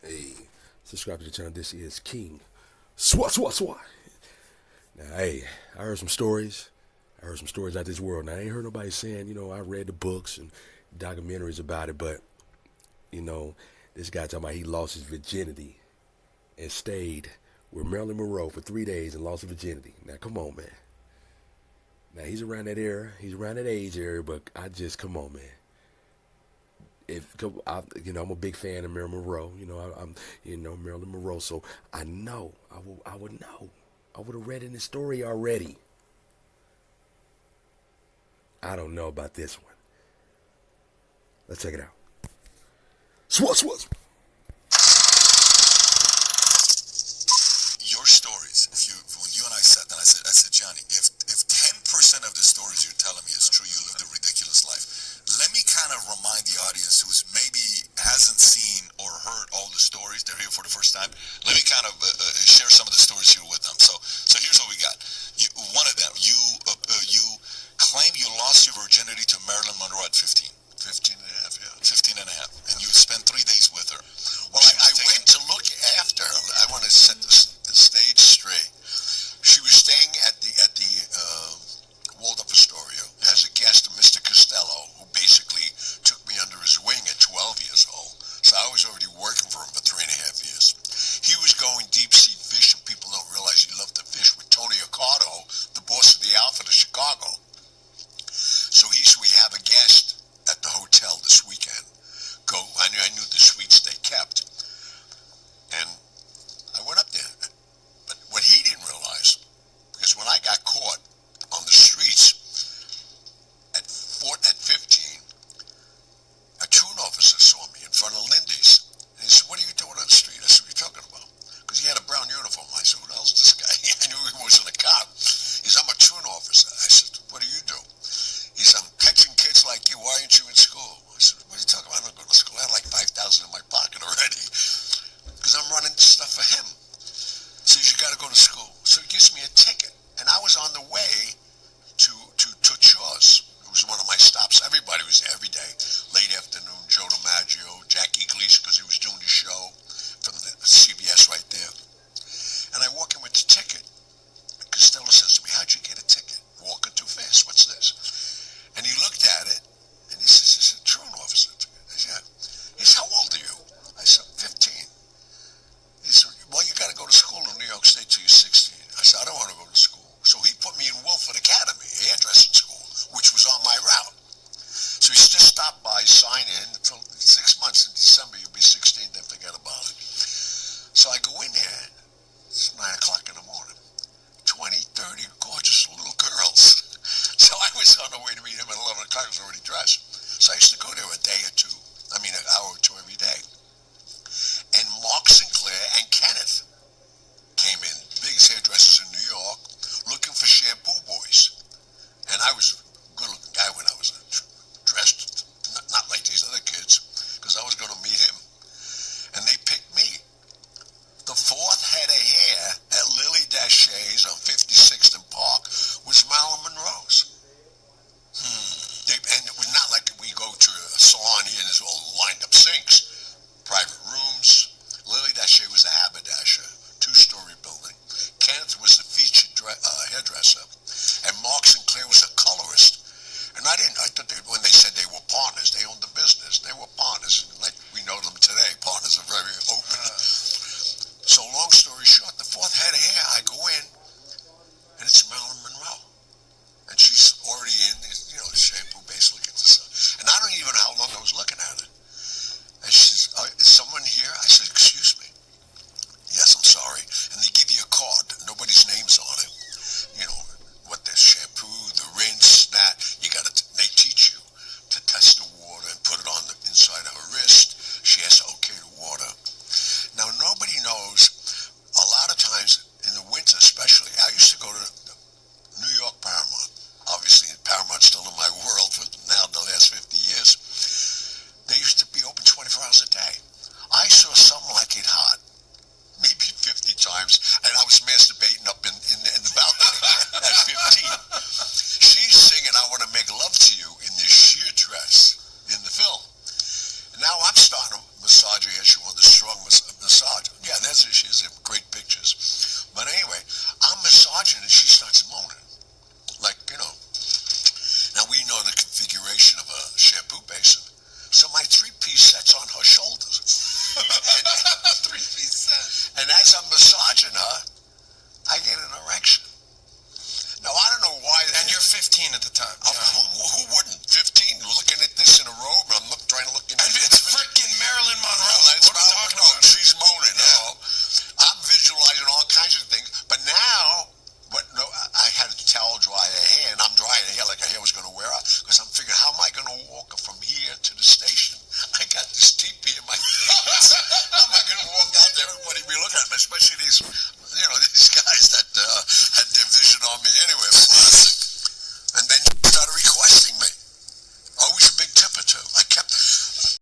Hey, subscribe to the channel. This is King. Swat, swat, swat. Now, hey, I heard some stories. I heard some stories out this world. Now, I ain't heard nobody saying, I read the books and documentaries about it, but, you know, this guy talking about he lost his virginity and stayed with Marilyn Monroe for 3 days and lost his virginity. Now, come on, man. Now, he's around that era. He's around that age area, but come on, man. I'm a big fan of Marilyn Monroe. I'm Marilyn Monroe, so I would know. I would have read in the story already. I don't know about this one. Let's check it out. Swat, swat. Your stories. When you and I sat down, I said, Johnny, if 10% of the stories you're telling me is true, you lived a ridiculous life. Let me kind of remind the audience who's maybe hasn't seen or heard all the stories. They're here for the first time. Let me kind of share some of the stories here with them. So here's what we got. One of them, you claim you lost your virginity to Marilyn Monroe at 15. 15 and a half, yeah. 15 and a half. And you spent 3 days with her. Well, I went to look after her. I want to set the stage straight. She was staying at the Waldorf Astoria as a guest of Mr. Costello, who basically took me under his wing at 12 years old. So I was already working for him for 3.5 years. He was going deep sea fishing. People don't realize he loved to fish with Tony Accardo, the boss of the Outfit of Chicago. So we have a guest at the hotel this weekend. I knew the suites they kept. And I went up there. But what he didn't realize, because when I got caught on the streets at 15, a tune officer saw me in front of Lindy's. And he said, "What are you doing on the street?" I said, "What are you talking about?" Because he had a brown uniform. I said, "Who the hell's this guy?" I knew he wasn't a cop. He said, "I'm a tune officer." I said, "What do you do?" He said, "I'm catching kids like you. Why aren't you in school?" I said, "What are you talking about? I don't go to school. I had like 5,000 in my pocket already." Because I'm running stuff for him. He says, "You got to go to school." So he gives me a ticket. And I was on the way to Toots Shor's. It was one of my stops. Everybody was there every day. Late afternoon, Joe DiMaggio, Jackie Gleason, because he was doing the show from the CBS right there. And I walk in with the ticket. Costello says to me, "How'd you get a ticket? Walking too fast. What's this?" And he looked at it, and he says, "It's a truant officer ticket." I said, "Yeah." He said, "How old are you?" I said, 15. He said, "Well, you got to go to school in New York State till you're 16. I said, "I don't want to go to school." So he put me in Wilford Academy, a hairdressing school, which was on my route. So he just stopped by, sign in. Until 6 months in December, you'll be 16, then forget about it. So I go in there. It's 9 o'clock in the morning. 20, 30 gorgeous little girls. So I was on the way to meet him at 11 o'clock. I was already dressed. So I used to go there a day or two. I mean, an hour or two every day.